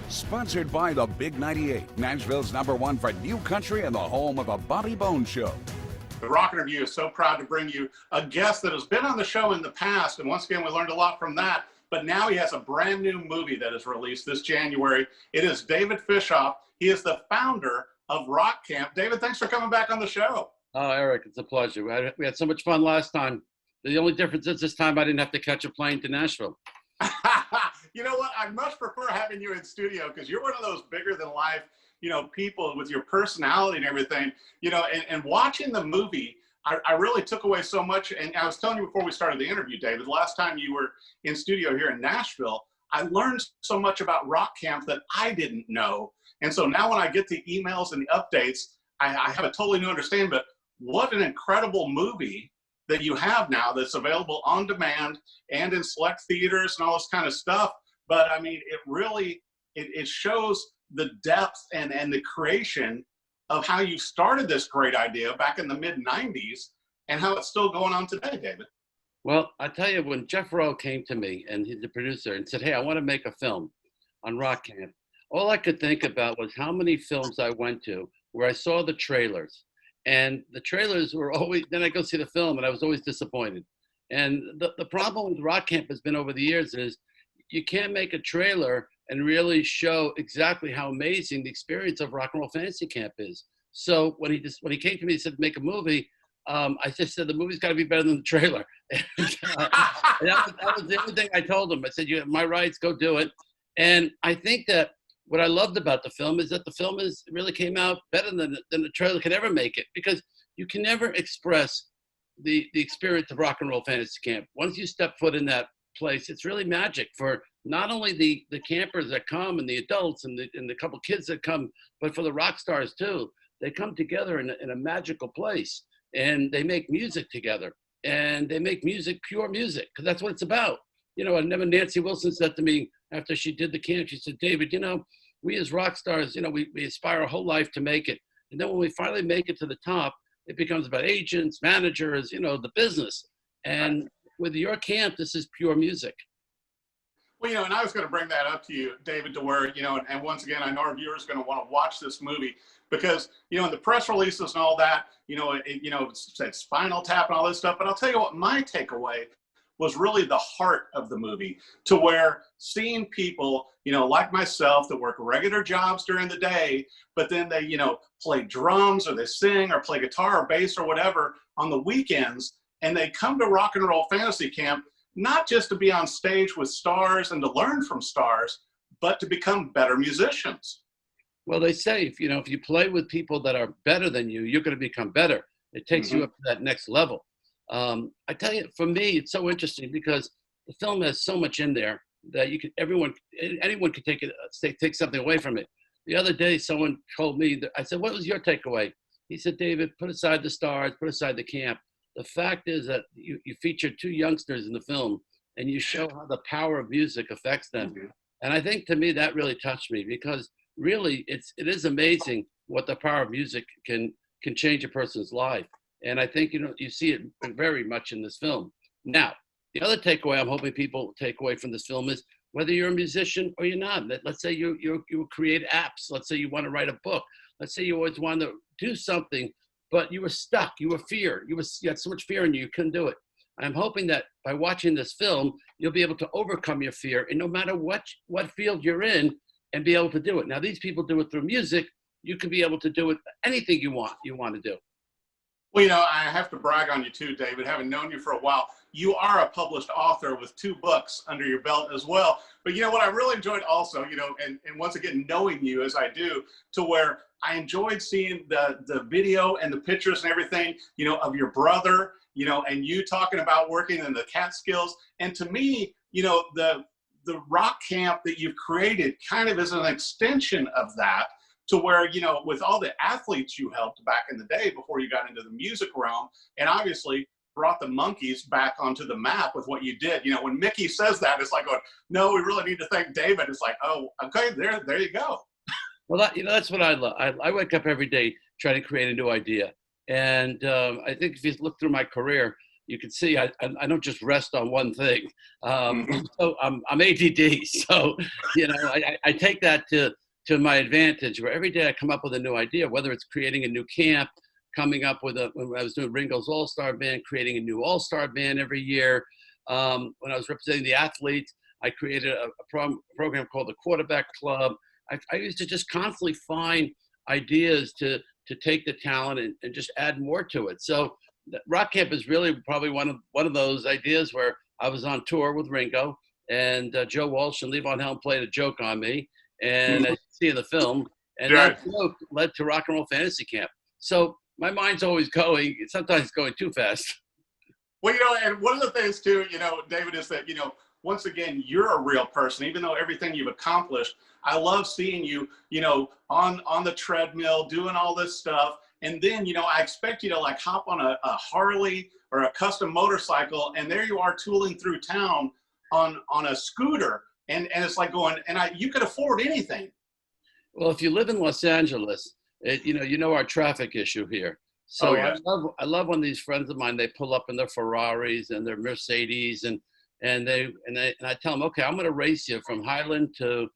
Sponsored by the Big 98, Nashville's #1 for new country and the home of the Bobby Bones Show. The Rock Interview is so proud to bring you a guest that has been on the show in the past. And once again, we learned a lot from that. But now he has a brand new movie that is released this January. It is David Fishof. He is the founder of Rock Camp. David, thanks for coming back on the show. Oh, Eric, it's a pleasure. We had so much fun last time. The only difference is this time I didn't have to catch a plane to Nashville. You know what? I much prefer having you in studio because you're one of those bigger than life, people with your personality and everything, and watching the movie, I really took away so much. And I was telling you before we started the interview, David, last time you were in studio here in Nashville, I learned so much about Rock Camp that I didn't know. And so now when I get the emails and the updates, I have a totally new understanding. But what an incredible movie that you have now that's available on demand and in select theaters and all this kind of stuff. But I mean, it really, it shows the depth and the creation of how you started this great idea back in the mid-90s and how it's still going on today, David. Well, I tell you, when Jeff Rowe came to me, and he's the producer, and said, hey, I want to make a film on Rock Camp, all I could think about was how many films I went to where I saw the trailers. And the trailers were always, then I go see the film and I was always disappointed. And the problem with Rock Camp has been over the years is you can't make a trailer and really show exactly how amazing the experience of Rock and Roll Fantasy Camp is. So when he came to me and said, make a movie, I just said, the movie's got to be better than the trailer. And, that was the only thing I told him. I said, you have my rights, go do it. And I think that what I loved about the film is that the film really came out better than the trailer could ever make it, because you can never express the experience of Rock and Roll Fantasy Camp. Once you step foot in that place, it's really magic for not only the campers that come and the adults and the couple kids that come, but for the rock stars too. They come together in a magical place and they make music together, and they make music, pure music, because that's what it's about. I remember Nancy Wilson said to me after she did the camp, she said, David, we as rock stars, we aspire our whole life to make it. And then when we finally make it to the top, it becomes about agents, managers, the business. And with your camp, this is pure music. Well, and I was going to bring that up to you, David, to where, and once again, I know our viewers are going to want to watch this movie because, in the press releases and all that, it said Spinal Tap and all this stuff. But I'll tell you what, my takeaway was really the heart of the movie, to where seeing people, like myself that work regular jobs during the day, but then they, play drums or they sing or play guitar or bass or whatever on the weekends. And they come to Rock and Roll Fantasy Camp, not just to be on stage with stars and to learn from stars, but to become better musicians. Well, they say, if you play with people that are better than you, you're going to become better. It takes you up to that next level. I tell you, for me, it's so interesting because the film has so much in there that anyone can take something away from it. The other day, someone told me I said, what was your takeaway? He said, David, put aside the stars, put aside the camp. The fact is that you feature two youngsters in the film and you show how the power of music affects them. And I think to me, that really touched me because really it is amazing what the power of music can change a person's life. And I think, you see it very much in this film. Now, the other takeaway I'm hoping people take away from this film is whether you're a musician or you're not. Let's say you create apps. Let's say you want to write a book. Let's say you always want to do something, but you were stuck. You were feared. You had so much fear in you couldn't do it. I'm hoping that by watching this film, you'll be able to overcome your fear, and no matter what field you're in, and be able to do it. Now, these people do it through music. You can be able to do it anything you want to do. Well, I have to brag on you too, David. Having known you for a while, you are a published author with 2 books under your belt as well. But what I really enjoyed also, and once again, knowing you as I do, to where I enjoyed seeing the video and the pictures and everything, of your brother, and you talking about working in the Catskills. And to me, the rock camp that you've created kind of is an extension of that, to where, with all the athletes you helped back in the day before you got into the music realm, and obviously brought the Monkees back onto the map with what you did. When Mickey says that, it's like, no, we really need to thank David. It's like, oh, okay, there you go. Well, that's what I love. I wake up every day trying to create a new idea. And I think if you look through my career, you can see I don't just rest on one thing. Mhm. So I'm ADD, so I take that to my advantage. Where every day I come up with a new idea, whether it's creating a new camp, coming up with when I was doing Ringo's All Star Band, creating a new All Star Band every year. When I was representing the athletes, I created a program called the Quarterback Club. I used to just constantly find ideas to take the talent and just add more to it. So Rock Camp is really probably one of those ideas where I was on tour with Ringo, and Joe Walsh and Levon Helm played a joke on me, and as you see in the film, and Right. that joke led to Rock and Roll Fantasy Camp. So my mind's always going. Sometimes it's going too fast. Well, and one of the things too, David, is that, once again, you're a real person, even though everything you've accomplished. I love seeing you, on the treadmill, doing all this stuff. And then, I expect you to like hop on a Harley or a custom motorcycle, and there you are tooling through town on a scooter. And it's like going, you could afford anything. Well, if you live in Los Angeles, you know our traffic issue here. So Oh, yeah. I love when these friends of mine, they pull up in their Ferraris and their Mercedes, and I tell them, okay, I'm going to race you from Highland to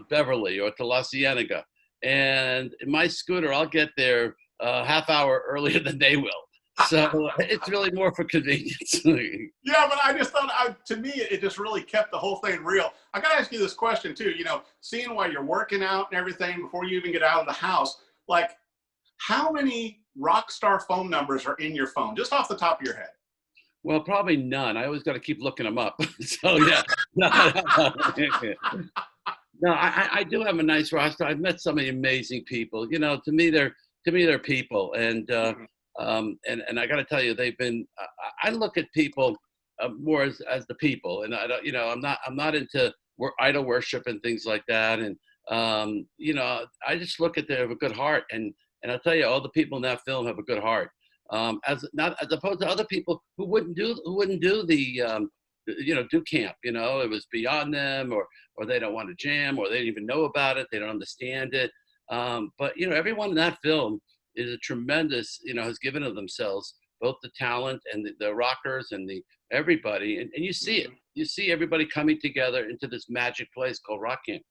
Beverly or to La Cienega, and in my scooter I'll get there a half hour earlier than they will. So it's really more for convenience. Yeah, but I just thought, to me, it just really kept the whole thing real. I got to ask you this question too. Seeing while you're working out and everything before you even get out of the house, like, how many rock star phone numbers are in your phone, just off the top of your head? Well, probably none. I always got to keep looking them up. So yeah, no, I do have a nice roster. I've met some of the amazing people. To me they're people, and I got to tell you, they've been. I look at people more as the people, and I don't. I'm not into idol worship and things like that, and I just look at they have a good heart, and I'll tell you, all the people in that film have a good heart. As opposed to other people who wouldn't do the do camp. It was beyond them, or they don't want to jam, or they didn't even know about it, they don't understand it. But everyone in that film is a tremendous, has given of themselves, both the talent and the rockers and the everybody, and you see it. You see everybody coming together into this magic place called Rock Camp.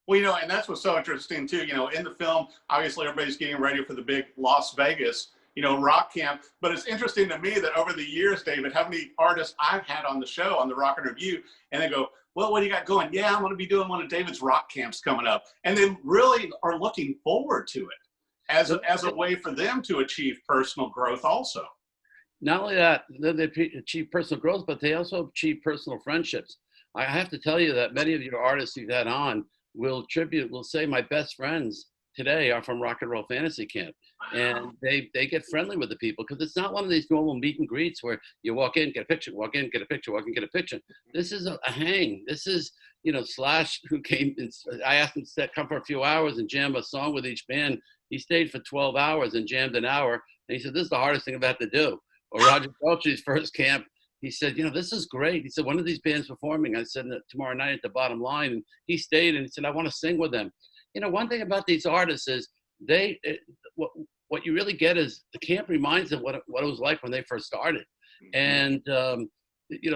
Well, and that's what's so interesting too. In the film, obviously everybody's getting ready for the big Las Vegas, Rock Camp. But it's interesting to me that over the years, David, how many artists I've had on the show, on the Rock and Review, and they go, well, what do you got going? Yeah, I'm going to be doing one of David's rock camps coming up. And they really are looking forward to it as a way for them to achieve personal growth also. Not only that, they achieve personal growth, but they also achieve personal friendships. I have to tell you that many of your artists you've had on will say my best friends today are from Rock and Roll Fantasy Camp. And they get friendly with the people, because it's not one of these normal meet and greets where you walk in, get a picture, walk in, get a picture, walk in, get a picture. This is a hang. This is, Slash, who came, I asked him to come for a few hours and jam a song with each band. He stayed for 12 hours and jammed an hour. And he said, this is the hardest thing I've had to do. Or Roger Daltrey's first camp, he said, this is great. He said, one of these bands performing. I said, tomorrow night at the Bottom Line. And he stayed and he said, I want to sing with them. One thing about these artists is what you really get is the camp reminds them what it was like when they first started. And, the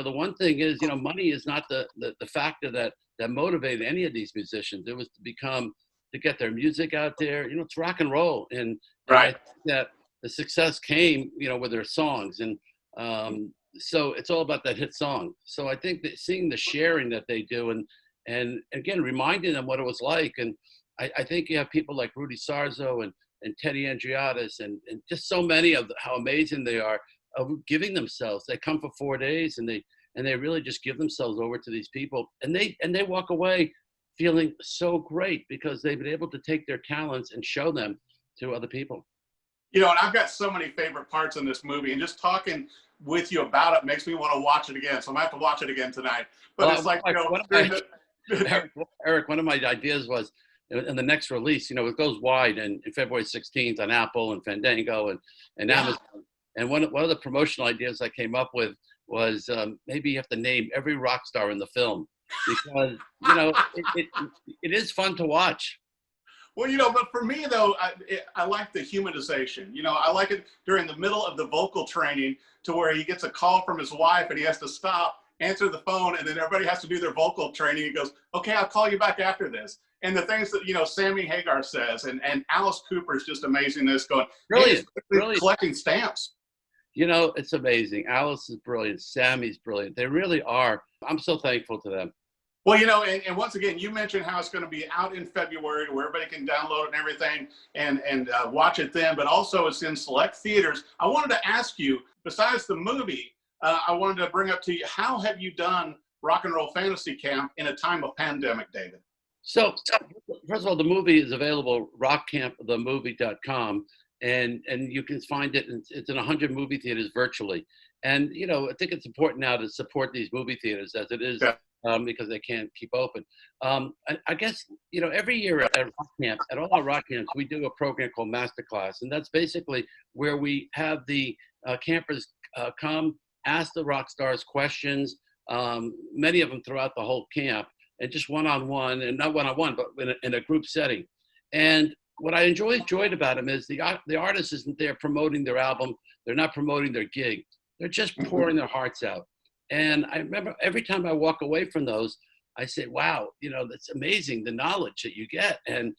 one thing is, money is not the factor that motivated any of these musicians. It was to get their music out there. It's rock and roll. And right. I think that the success came, with their songs. And so it's all about that hit song. So I think that seeing the sharing that they do and again, reminding them what it was like. And I think you have people like Rudy Sarzo and Teddy Andriatis and just so many of how amazing they are of giving themselves. They come for 4 days and they really just give themselves over to these people, and they walk away feeling so great because they've been able to take their talents and show them to other people. And I've got so many favorite parts in this movie, and just talking with you about it makes me want to watch it again. So I'm going to have to watch it again tonight. But it's like, Eric, one of my ideas was, in the next release, it goes wide in February 16th on Apple and Fandango and Amazon. And one of the promotional ideas I came up with was maybe you have to name every rock star in the film, because it is fun to watch. Well, but for me though, I like the humanization. I like it during the middle of the vocal training to where he gets a call from his wife and he has to stop, answer the phone, and then everybody has to do their vocal training. He goes, "Okay, I'll call you back after this." And the things that Sammy Hagar says, and Alice Cooper's just amazing. This going, Brilliant, hey, brilliant. collecting stamps. It's amazing. Alice is brilliant. Sammy's brilliant. They really are. I'm so thankful to them. Well, and once again, you mentioned how it's going to be out in February where everybody can download it and everything and watch it then, but also it's in select theaters. I wanted to ask you, besides the movie, I wanted to bring up to you, how have you done Rock and Roll Fantasy Camp in a time of pandemic, David? So, first of all, the movie is available, rockcampthemovie.com, and you can find it. It's in 100 movie theaters virtually. And, I think it's important now to support these movie theaters as it is. Yeah. Because they can't keep open. I guess, every year at Rock Camp, at all our Rock Camps, we do a program called Masterclass. And that's basically where we have the campers come, ask the rock stars questions, many of them throughout the whole camp, and just one-on-one, and not one-on-one, but in a group setting. And what I enjoyed about them is the artist isn't there promoting their album. They're not promoting their gig. They're just pouring their hearts out. And I remember every time I walk away from those, I say, wow, that's amazing, the knowledge that you get. And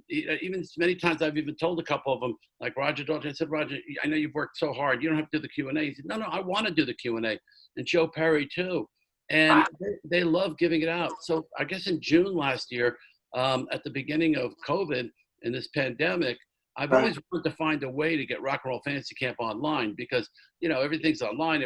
even many times I've even told a couple of them, like Roger Daltrey, I said, Roger, I know you've worked so hard. You don't have to do the Q&A. He said, no, I want to do the Q&A. And Joe Perry too. And they love giving it out. So I guess in June last year, at the beginning of COVID and this pandemic, I've always wanted to find a way to get Rock and Roll Fantasy Camp online because, everything's online.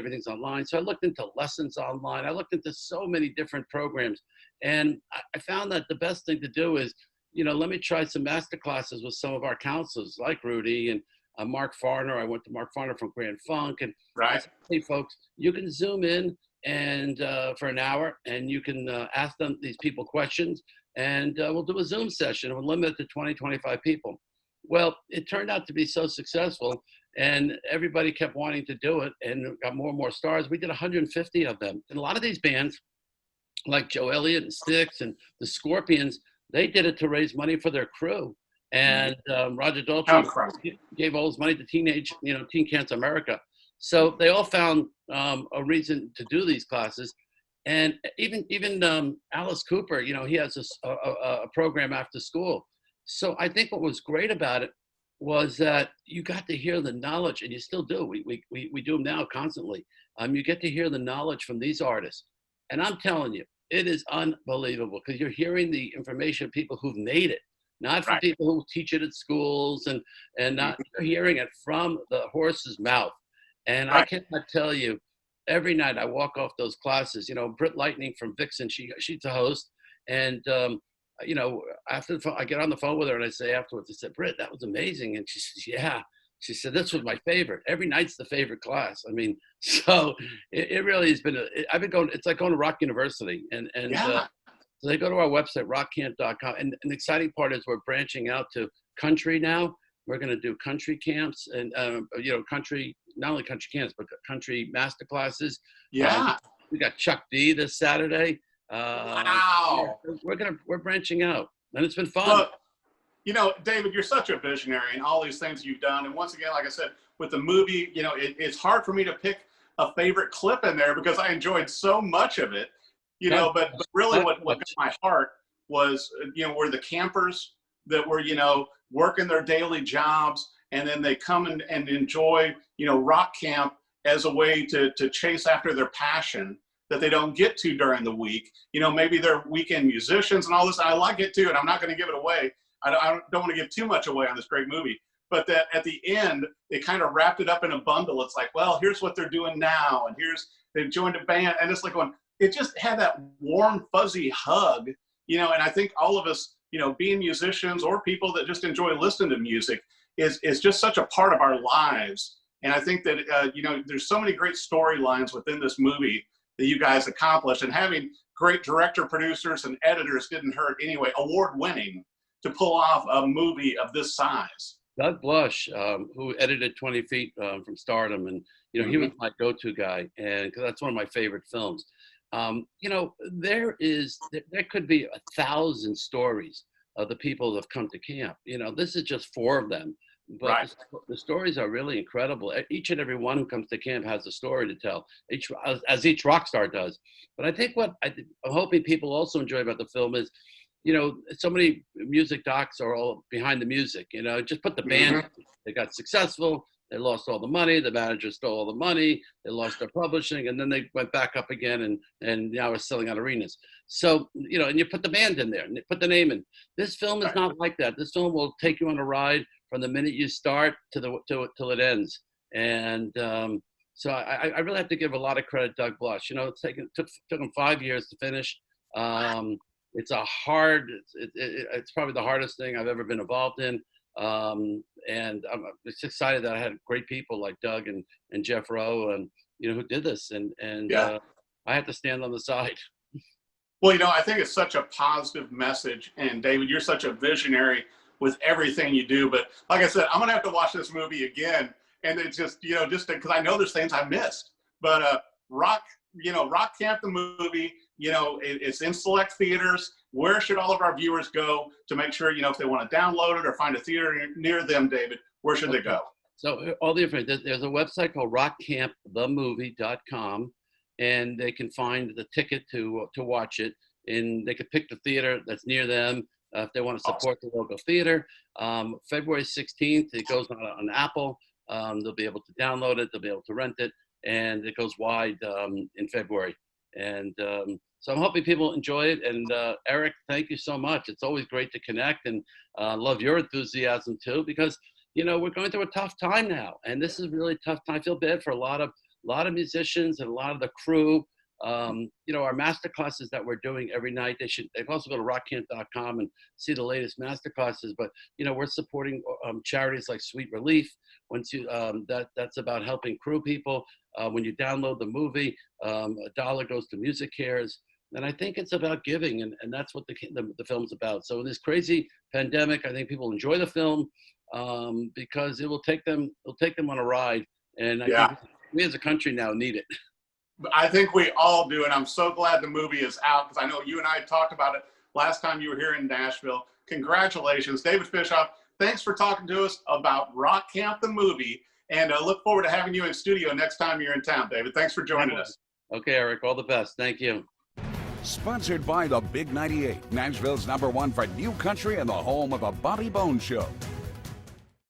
So I looked into lessons online. I looked into so many different programs. And I found that the best thing to do is, let me try some master classes with some of our counselors like Rudy and Mark Farner. I went to Mark Farner from Grand Funk. And I said, hey, folks, you can Zoom in and for an hour and you can ask these people questions. And we'll do a Zoom session. We'll limit it to 20, 25 people. Well, it turned out to be so successful and everybody kept wanting to do it and got more and more stars. We did 150 of them. And a lot of these bands, like Joe Elliott and Styx and the Scorpions, they did it to raise money for their crew. And Roger Daltrey gave all his money to Teen Cancer America. So they all found a reason to do these classes. And even Alice Cooper, he has a program after school. So I think what was great about it was that you got to hear the knowledge, and you still do. We do them now constantly. You get to hear the knowledge from these artists. And I'm telling you, it is unbelievable because you're hearing the information of people who've made it, not from people who teach it at schools and not you're hearing it from the horse's mouth. And I cannot tell you, every night I walk off those classes, Britt Lightning from Vixen, she's the host. And, after I get on the phone with her and I say afterwards, I said, Britt, that was amazing. And she says, yeah. She said, this was my favorite. Every night's the favorite class. I mean, so it really has been, I've been going, it's like going to Rock University. And so they go to our website, rockcamp.com. And the exciting part is we're branching out to country now. We're going to do country camps and, country, not only country camps, but country master classes. Yeah. We got Chuck D this Saturday. Wow. We're branching out and it's been fun. Look, David, you're such a visionary in all these things you've done. And once again, like I said, with the movie, it's hard for me to pick a favorite clip in there because I enjoyed so much of it, but really what got my heart was, were the campers that were, working their daily jobs. And then they come and enjoy, rock camp as a way to chase after their passion that they don't get to during the week. Maybe they're weekend musicians and all this. I like it too, and I'm not going to give it away. I don't want to give too much away on this great movie, but that at the end, they kind of wrapped it up in a bundle. It's like, well, here's what they're doing now. And they've joined a band. And it's like it just had that warm, fuzzy hug, and I think all of us, being musicians or people that just enjoy listening to music is just such a part of our lives. And I think that, there's so many great storylines within this movie that you guys accomplished, and having great director, producers, and editors didn't hurt anyway. Award-winning to pull off a movie of this size. Doug Blush, who edited 20 Feet from Stardom, and he was my go-to guy, and because that's one of my favorite films. There could be 1,000 stories of the people that have come to camp. This is just 4 of them. But Right. the stories are really incredible. Each and every one who comes to camp has a story to tell, as each rock star does. But I think what I'm hoping people also enjoy about the film is, so many music docs are all behind the music. Just put the band. They got successful. They lost all the money. The manager stole all the money. They lost their publishing, and then they went back up again, and now we're selling out arenas. So, and you put the band in there, and you put the name in. This film is not like that. This film will take you on a ride from the minute you start till it ends. And so I really have to give a lot of credit to Doug Blush. It took him 5 years to finish. It's it's probably the hardest thing I've ever been involved in. And I'm just excited that I had great people like Doug and Jeff Rowe and, who did this. And I had to stand on the side. Well, I think it's such a positive message. And David, you're such a visionary with everything you do. But like I said, I'm going to have to watch this movie again. And it's just, just because I know there's things I missed. But Rock Camp, the movie, it's in select theaters. Where should all of our viewers go to make sure, if they want to download it or find a theater near them, David, where should they go? So all the information, there's a website called rockcampthemovie.com, and they can find the ticket to watch it, and they could pick the theater that's near them if they want to support the local theater. February 16th, it goes on Apple. They'll be able to download it. They'll be able to rent it, and it goes wide in February. And so I'm hoping people enjoy it. And Eric, thank you so much. It's always great to connect, and love your enthusiasm too, because we're going through a tough time now, and this is really a tough time. I feel bad for a lot of musicians and a lot of the crew. Our master classes that we're doing every night, they can also go to rockcamp.com and see the latest master classes. But we're supporting charities like Sweet Relief. Once that's about helping crew people. When you download the movie, $1 goes to Music Cares. And I think it's about giving, and that's what the film's about. So in this crazy pandemic, I think people enjoy the film because it will take them on a ride. And I think we as a country now need it. I think we all do, and I'm so glad the movie is out, because I know you and I talked about it last time you were here in Nashville. Congratulations, David Fishof. Thanks for talking to us about Rock Camp, the movie, and look forward to having you in studio next time you're in town, David. Thanks for joining us. Okay, Eric, all the best. Thank you. Sponsored by the Big 98, Nashville's #1 for new country and the home of the Bobby Bones Show.